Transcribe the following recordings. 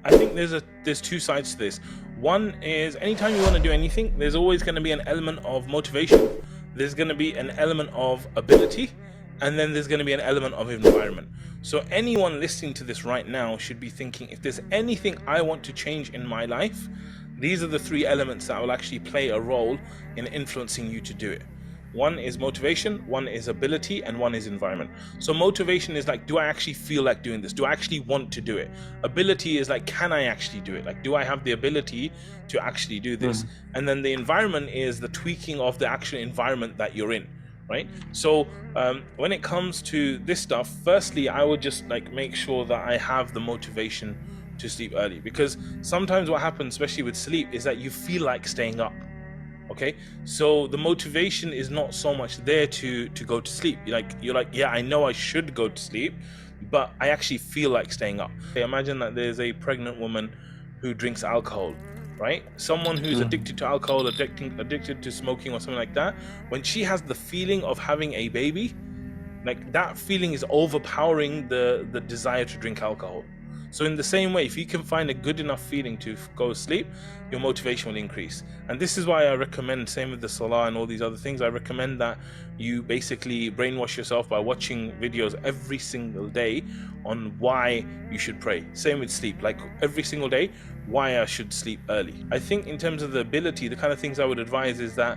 I think there's two sides to this. One is anytime you want to do anything, there's always going to be an element of motivation, there's going to be an element of ability, and then there's going to be an element of environment. So anyone listening to this right now should be thinking, if there's anything I want to change in my life, these are the three elements that will actually play a role in influencing you to do it. One is motivation, one is ability, and one is environment. So motivation is like, do I actually feel like doing this? Do I actually want to do it? Ability is like, can I actually do it? Like, do I have the ability to actually do this? And then the environment is the tweaking of the actual environment that you're in, right? So when it comes to this stuff, firstly, I would just like make sure that I have the motivation to sleep early, because sometimes what happens, especially with sleep, is that you feel like staying up. Okay, so the motivation is not so much there to go to sleep. You're like, yeah, I know I should go to sleep, but I actually feel like staying up. Imagine that there's a pregnant woman who drinks alcohol, right? Someone who's addicted to alcohol, addicted to smoking or something like that. When she has the feeling of having a baby, like that feeling is overpowering the desire to drink alcohol. So in the same way, if you can find a good enough feeling to go to sleep, your motivation will increase. And this is why I recommend, same with the salah and all these other things, I recommend that you basically brainwash yourself by watching videos every single day on why you should pray. Same with sleep, like every single day, why I should sleep early. I think in terms of the ability, the kind of things I would advise is that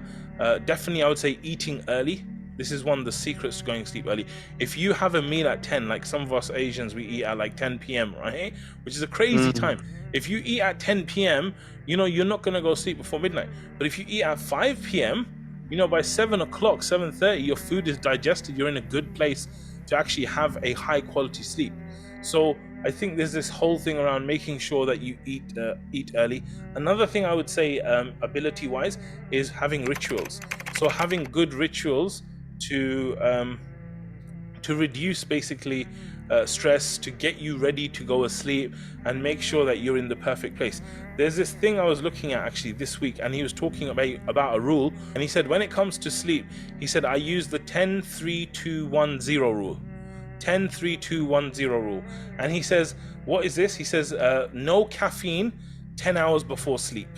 definitely I would say eating early. This is one of the secrets to going to sleep early. If you have a meal at 10, like some of us Asians, we eat at like 10 p.m., right? Which is a crazy time. If you eat at 10 p.m., you know, you're not going to go sleep before midnight. But if you eat at 5 p.m., you know, by 7 o'clock, 7:30, your food is digested. You're in a good place to actually have a high quality sleep. So I think there's this whole thing around making sure that you eat early. Another thing I would say, ability-wise, is having rituals. So having good rituals to reduce basically stress, to get you ready to go asleep and make sure that you're in the perfect place. There's this thing I was looking at actually this week, and he was talking about a rule, and he said when it comes to sleep, he said I use the 10-3-2-1-0 rule. 10-3-2-1-0 rule. And he says, what is this? He says no caffeine 10 hours before sleep.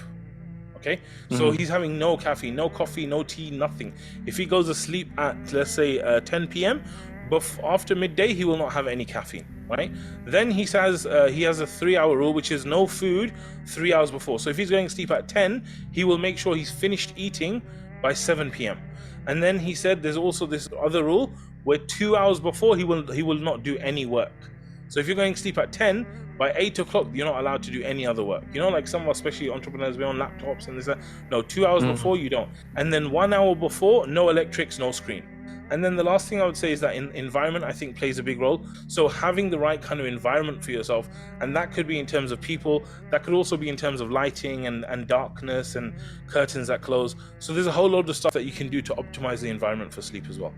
Okay, so he's having no caffeine, no coffee, no tea, nothing. If he goes to sleep at, let's say, 10 p.m., but after midday, he will not have any caffeine, right? Then he says he has a 3-hour rule, which is no food 3 hours before. So if he's going to sleep at 10, he will make sure he's finished eating by 7 p.m. And then he said there's also this other rule where 2 hours before he will not do any work. So if you're going to sleep at 10, by 8 o'clock, you're not allowed to do any other work. You know, like some of us, especially entrepreneurs, we're on laptops and this, that. No, 2 hours before, you don't. And then 1 hour before, no electrics, no screen. And then the last thing I would say is that environment, I think, plays a big role. So having the right kind of environment for yourself, and that could be in terms of people, that could also be in terms of lighting and darkness and curtains that close. So there's a whole load of stuff that you can do to optimize the environment for sleep as well.